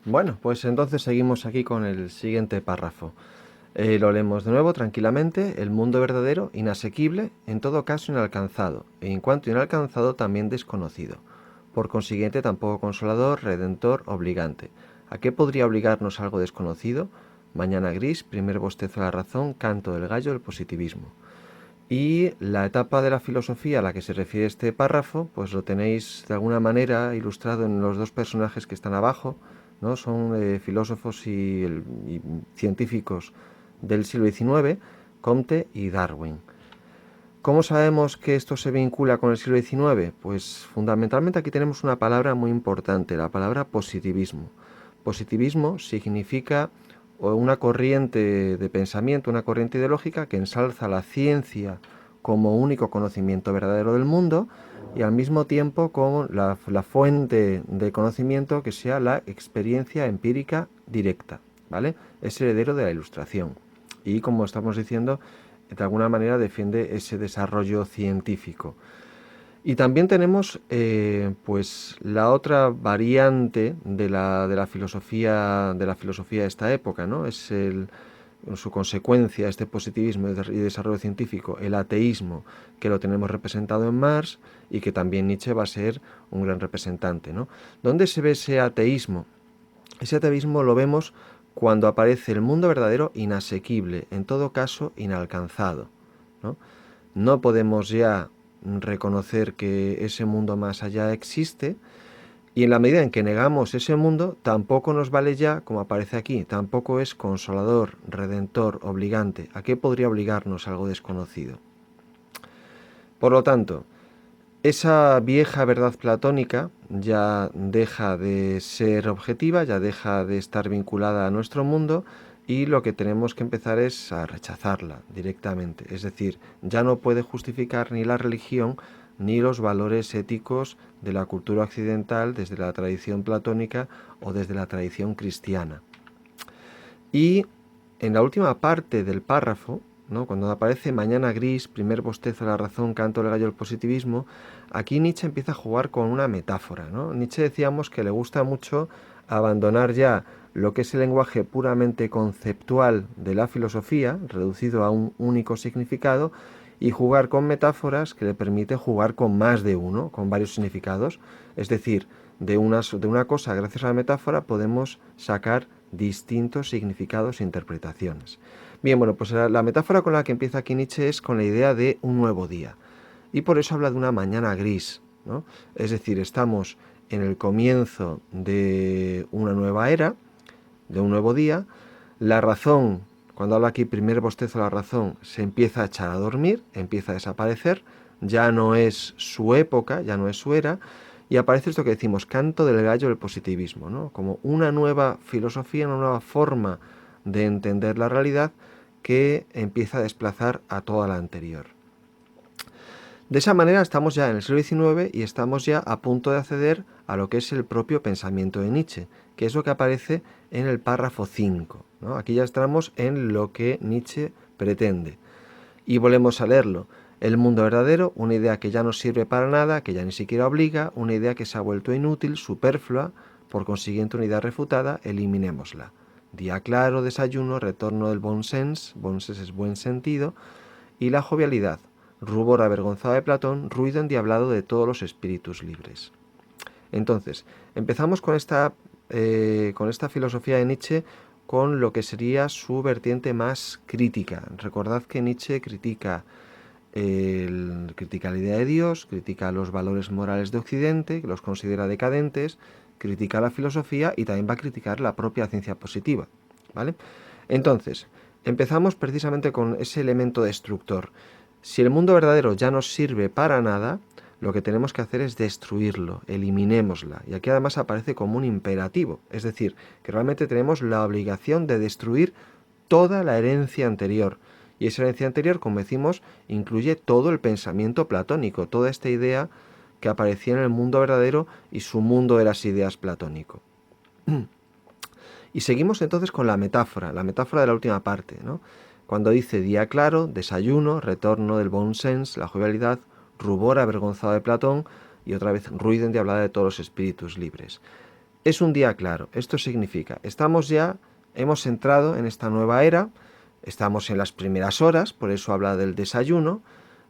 Bueno, pues entonces seguimos aquí con el siguiente párrafo. Lo leemos de nuevo tranquilamente. El mundo verdadero, inasequible, en todo caso inalcanzado, y en cuanto inalcanzado también desconocido. Por consiguiente tampoco consolador, redentor, obligante. ¿A qué podría obligarnos algo desconocido? Mañana gris, primer bostezo de la razón, canto del gallo del positivismo. Y la etapa de la filosofía a la que se refiere este párrafo, pues lo tenéis de alguna manera ilustrado en los dos personajes que están abajo, ¿no? Son filósofos y científicos del siglo XIX, Comte y Darwin. ¿Cómo sabemos que esto se vincula con el siglo XIX? Pues fundamentalmente aquí tenemos una palabra muy importante, la palabra positivismo. Positivismo significa una corriente de pensamiento, una corriente ideológica que ensalza la ciencia como único conocimiento verdadero del mundo y al mismo tiempo como la fuente de conocimiento que sea la experiencia empírica directa, ¿vale? Es heredero de la Ilustración y, como estamos diciendo, de alguna manera defiende ese desarrollo científico. Y también tenemos pues la otra variante de la filosofía de esta época, ¿no? Es en su consecuencia este positivismo y desarrollo científico, el ateísmo, que lo tenemos representado en Marx y que también Nietzsche va a ser un gran representante, ¿no? ¿Dónde se ve ese ateísmo? Ese ateísmo lo vemos cuando aparece el mundo verdadero inasequible, en todo caso inalcanzado, ¿no? No podemos ya reconocer que ese mundo más allá existe y en la medida en que negamos ese mundo, tampoco nos vale ya, como aparece aquí, tampoco es consolador, redentor, obligante. ¿A qué podría obligarnos algo desconocido? Por lo tanto, esa vieja verdad platónica ya deja de ser objetiva, ya deja de estar vinculada a nuestro mundo y lo que tenemos que empezar es a rechazarla directamente. Es decir, ya no puede justificar ni la religión ni los valores éticos de la cultura occidental desde la tradición platónica o desde la tradición cristiana. Y en la última parte del párrafo, ¿no? Cuando aparece mañana gris, primer bostezo de la razón, canto del gallo del positivismo, aquí Nietzsche empieza a jugar con una metáfora, ¿no? Nietzsche decíamos que le gusta mucho abandonar ya lo que es el lenguaje puramente conceptual de la filosofía, reducido a un único significado, y jugar con metáforas que le permite jugar con más de uno, con varios significados. Es decir, de una cosa, gracias a la metáfora, podemos sacar distintos significados e interpretaciones. Bien, bueno, pues la metáfora con la que empieza aquí Nietzsche es con la idea de un nuevo día. Y por eso habla de una mañana gris, ¿no? Es decir, estamos en el comienzo de una nueva era, de un nuevo día. La razón, cuando habla aquí primer bostezo de la razón, se empieza a echar a dormir, empieza a desaparecer, ya no es su época, ya no es su era, y aparece esto que decimos, canto del gallo del positivismo, ¿no? Como una nueva filosofía, una nueva forma de entender la realidad que empieza a desplazar a toda la anterior. De esa manera estamos ya en el siglo XIX y estamos ya a punto de acceder a lo que es el propio pensamiento de Nietzsche, que es lo que aparece en el párrafo 5, ¿no? Aquí ya estamos en lo que Nietzsche pretende. Y volvemos a leerlo. El mundo verdadero, una idea que ya no sirve para nada, que ya ni siquiera obliga, una idea que se ha vuelto inútil, superflua, por consiguiente una idea refutada, eliminémosla. Día claro, desayuno, retorno del bon sens es buen sentido, y la jovialidad, rubor avergonzado de Platón, ruido endiablado de todos los espíritus libres. Entonces, empezamos con esta filosofía de Nietzsche con lo que sería su vertiente más crítica. Recordad que Nietzsche critica la idea de Dios, critica los valores morales de Occidente, que los considera decadentes, critica la filosofía y también va a criticar la propia ciencia positiva, ¿vale? Entonces, empezamos precisamente con ese elemento destructor. Si el mundo verdadero ya no sirve para nada, lo que tenemos que hacer es destruirlo, eliminémosla. Y aquí además aparece como un imperativo, es decir, que realmente tenemos la obligación de destruir toda la herencia anterior. Y esa herencia anterior, como decimos, incluye todo el pensamiento platónico, toda esta idea que aparecía en el mundo verdadero y su mundo de las ideas platónico. Y seguimos entonces con la metáfora de la última parte, ¿no? Cuando dice día claro, desayuno, retorno del bon sens, la jovialidad, rubor avergonzado de Platón y otra vez ruido endiablado de todos los espíritus libres. Es un día claro. Esto significa, hemos entrado en esta nueva era, estamos en las primeras horas, por eso habla del desayuno,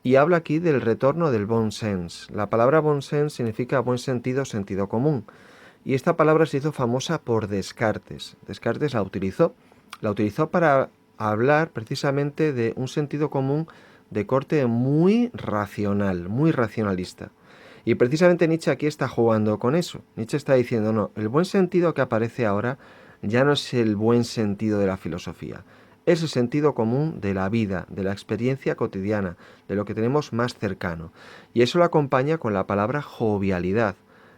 y habla aquí del retorno del bon sens. La palabra bon sens significa buen sentido, sentido común. Y esta palabra se hizo famosa por Descartes. Descartes la utilizó para hablar precisamente de un sentido común de corte muy racional, muy racionalista. Y precisamente Nietzsche aquí está jugando con eso. Nietzsche está diciendo, no, el buen sentido que aparece ahora ya no es el buen sentido de la filosofía. Es el sentido común de la vida, de la experiencia cotidiana, de lo que tenemos más cercano. Y eso lo acompaña con la palabra jovialidad.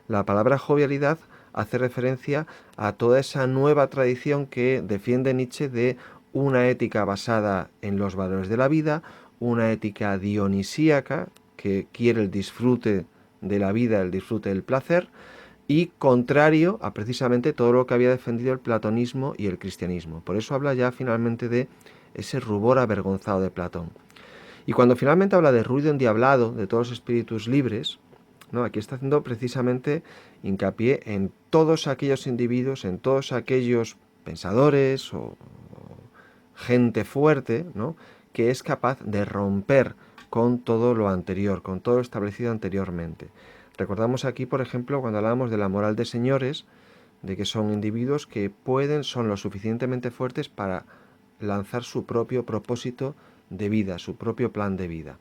La palabra jovialidad hace referencia a toda esa nueva tradición que defiende Nietzsche de una ética basada en los valores de la vida, una ética dionisíaca que quiere el disfrute de la vida, el disfrute del placer, y contrario a precisamente todo lo que había defendido el platonismo y el cristianismo. Por eso habla ya finalmente de ese rubor avergonzado de Platón. Y cuando finalmente habla de ruido endiablado, de todos los espíritus libres, ¿no? Aquí está haciendo precisamente hincapié en todos aquellos individuos, en todos aquellos pensadores o gente fuerte, ¿no? Que es capaz de romper con todo lo anterior, con todo lo establecido anteriormente. Recordamos aquí, por ejemplo, cuando hablábamos de la moral de señores, de que son individuos que son lo suficientemente fuertes para lanzar su propio propósito de vida, su propio plan de vida.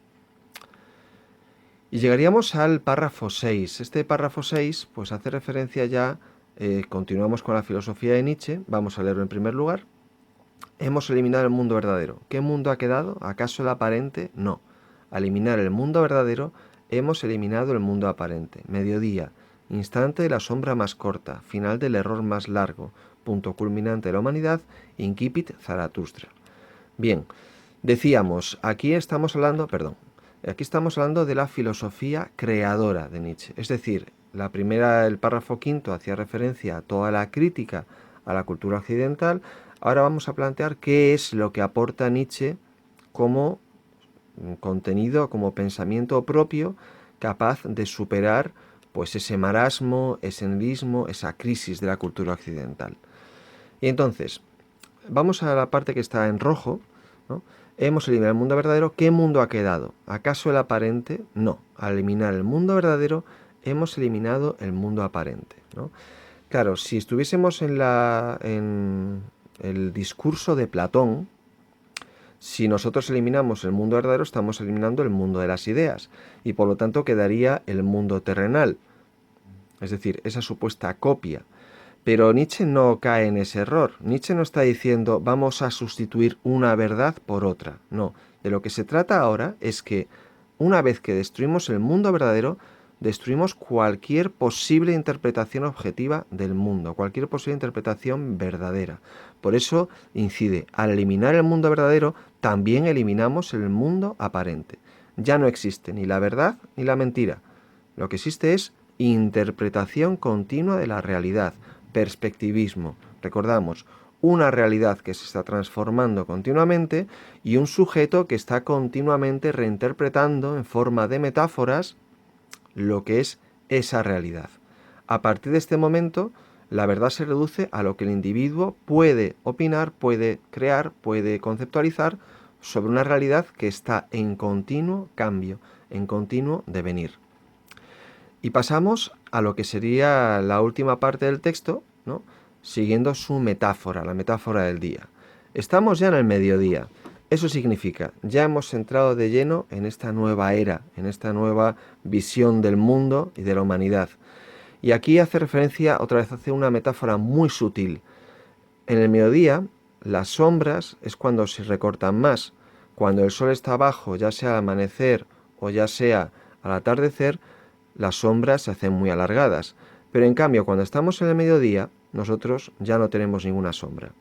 Y llegaríamos al párrafo 6. Este párrafo 6 pues hace referencia ya, continuamos con la filosofía de Nietzsche, vamos a leerlo en primer lugar. Hemos eliminado el mundo verdadero. ¿Qué mundo ha quedado? ¿Acaso el aparente? No. Al eliminar el mundo verdadero, hemos eliminado el mundo aparente. Mediodía, instante de la sombra más corta, final del error más largo, punto culminante de la humanidad, incipit Zaratustra. Bien, decíamos, aquí estamos hablando de la filosofía creadora de Nietzsche. Es decir, el párrafo quinto hacía referencia a toda la crítica a la cultura occidental. Ahora vamos a plantear qué es lo que aporta Nietzsche como contenido, como pensamiento propio, capaz de superar pues ese marasmo, ese nihilismo, esa crisis de la cultura occidental. Y entonces, vamos a la parte que está en rojo, ¿no? Hemos eliminado el mundo verdadero. ¿Qué mundo ha quedado? ¿Acaso el aparente? No. Al eliminar el mundo verdadero, hemos eliminado el mundo aparente, ¿no? Claro, si estuviésemos en el discurso de Platón, si nosotros eliminamos el mundo verdadero, estamos eliminando el mundo de las ideas, y por lo tanto quedaría el mundo terrenal, es decir, esa supuesta copia. Pero Nietzsche no cae en ese error. Nietzsche no está diciendo vamos a sustituir una verdad por otra. No, de lo que se trata ahora es que una vez que destruimos el mundo verdadero, destruimos cualquier posible interpretación objetiva del mundo, cualquier posible interpretación verdadera. Por eso incide, al eliminar el mundo verdadero, también eliminamos el mundo aparente. Ya no existe ni la verdad ni la mentira. Lo que existe es interpretación continua de la realidad, perspectivismo. Recordamos, una realidad que se está transformando continuamente y un sujeto que está continuamente reinterpretando en forma de metáforas lo que es esa realidad. A partir de este momento, la verdad se reduce a lo que el individuo puede opinar, puede crear, puede conceptualizar sobre una realidad que está en continuo cambio, en continuo devenir. Y pasamos a lo que sería la última parte del texto, ¿no? Siguiendo su metáfora, la metáfora del día. Estamos ya en el mediodía. Eso significa, ya hemos entrado de lleno en esta nueva era, en esta nueva visión del mundo y de la humanidad. Y aquí hace referencia, otra vez hace una metáfora muy sutil. En el mediodía, las sombras es cuando se recortan más. Cuando el sol está abajo, ya sea al amanecer o ya sea al atardecer, las sombras se hacen muy alargadas. Pero en cambio, cuando estamos en el mediodía, nosotros ya no tenemos ninguna sombra.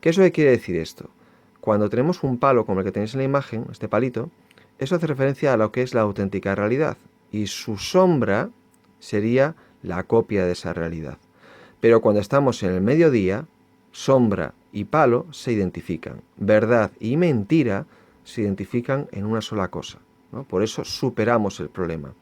¿Qué es lo que quiere decir esto? Cuando tenemos un palo como el que tenéis en la imagen, este palito, eso hace referencia a lo que es la auténtica realidad. Y su sombra sería la copia de esa realidad. Pero cuando estamos en el mediodía, sombra y palo se identifican. Verdad y mentira se identifican en una sola cosa, ¿no? Por eso superamos el problema.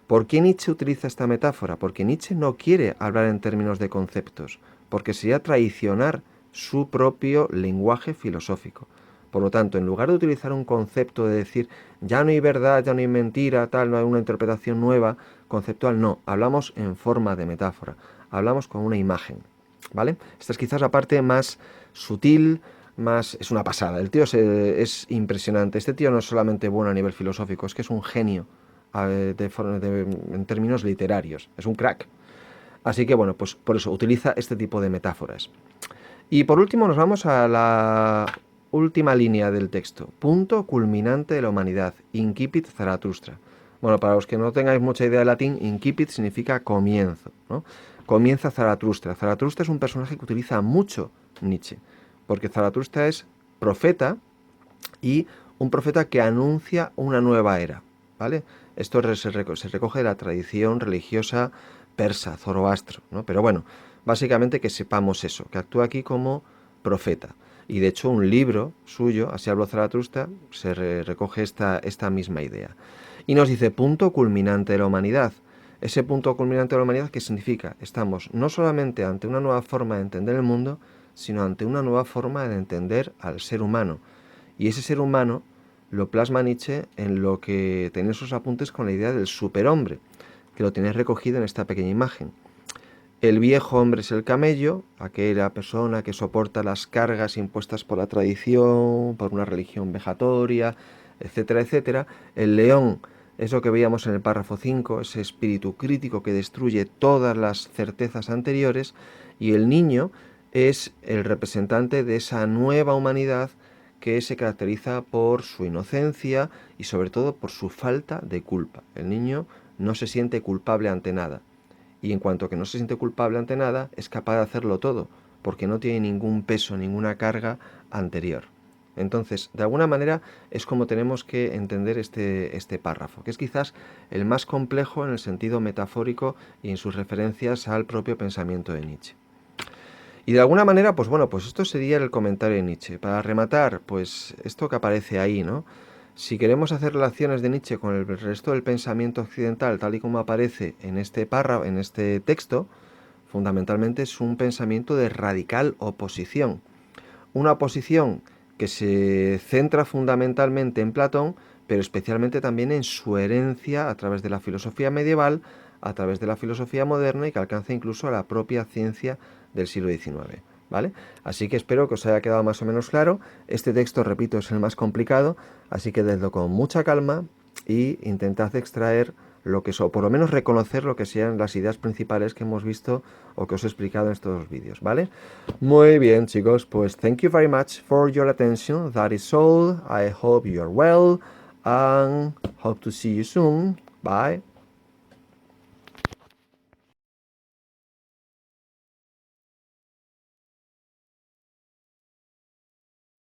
¿Por qué Nietzsche utiliza esta metáfora? Porque Nietzsche no quiere hablar en términos de conceptos, porque sería traicionar su propio lenguaje filosófico. Por lo tanto, en lugar de utilizar un concepto de decir ya no hay verdad, ya no hay mentira, tal, no hay una interpretación nueva, conceptual, no, hablamos en forma de metáfora, hablamos con una imagen, ¿vale? Esta es quizás la parte más sutil, más... es una pasada, el tío es impresionante, este tío no es solamente bueno a nivel filosófico, es que es un genio en términos literarios, es un crack. Así que bueno, pues por eso utiliza este tipo de metáforas. Y por último nos vamos a la última línea del texto. Punto culminante de la humanidad. Incipit Zaratustra. Bueno, para los que no tengáis mucha idea de latín, incipit significa comienzo, ¿no? Comienza Zaratustra. Zaratustra es un personaje que utiliza mucho Nietzsche, porque Zaratustra es profeta y un profeta que anuncia una nueva era, ¿vale? Esto se recoge de la tradición religiosa persa, Zoroastro, ¿no? Pero bueno, básicamente que sepamos eso, que actúa aquí como profeta. Y de hecho un libro suyo, Así habló Zaratustra, se recoge esta misma idea. Y nos dice punto culminante de la humanidad. Ese punto culminante de la humanidad, ¿qué significa? Estamos no solamente ante una nueva forma de entender el mundo, sino ante una nueva forma de entender al ser humano. Y ese ser humano lo plasma Nietzsche en lo que tenéis sus apuntes con la idea del superhombre, que lo tenéis recogido en esta pequeña imagen. El viejo hombre es el camello, aquella persona que soporta las cargas impuestas por la tradición, por una religión vejatoria, etcétera, etcétera. El león es lo que veíamos en el párrafo 5, ese espíritu crítico que destruye todas las certezas anteriores. Y el niño es el representante de esa nueva humanidad que se caracteriza por su inocencia y sobre todo por su falta de culpa. El niño no se siente culpable ante nada. Y en cuanto que no se siente culpable ante nada, es capaz de hacerlo todo, porque no tiene ningún peso, ninguna carga anterior. Entonces, de alguna manera es como tenemos que entender este párrafo, que es quizás el más complejo en el sentido metafórico y en sus referencias al propio pensamiento de Nietzsche. Y de alguna manera, pues bueno, pues esto sería el comentario de Nietzsche. Para rematar, pues esto que aparece ahí, ¿no? Si queremos hacer relaciones de Nietzsche con el resto del pensamiento occidental, tal y como aparece en este párrafo, en este texto, fundamentalmente es un pensamiento de radical oposición. Una oposición que se centra fundamentalmente en Platón, pero especialmente también en su herencia a través de la filosofía medieval, a través de la filosofía moderna y que alcanza incluso a la propia ciencia del siglo XIX. ¿Vale? Así que espero que os haya quedado más o menos claro. Este texto, repito, es el más complicado, así que leedlo con mucha calma y intentad extraer lo que o por lo menos reconocer lo que sean las ideas principales que hemos visto o que os he explicado en estos vídeos, ¿vale? Muy bien, chicos, pues thank you very much for your attention. That is all. I hope you are well and hope to see you soon. Bye.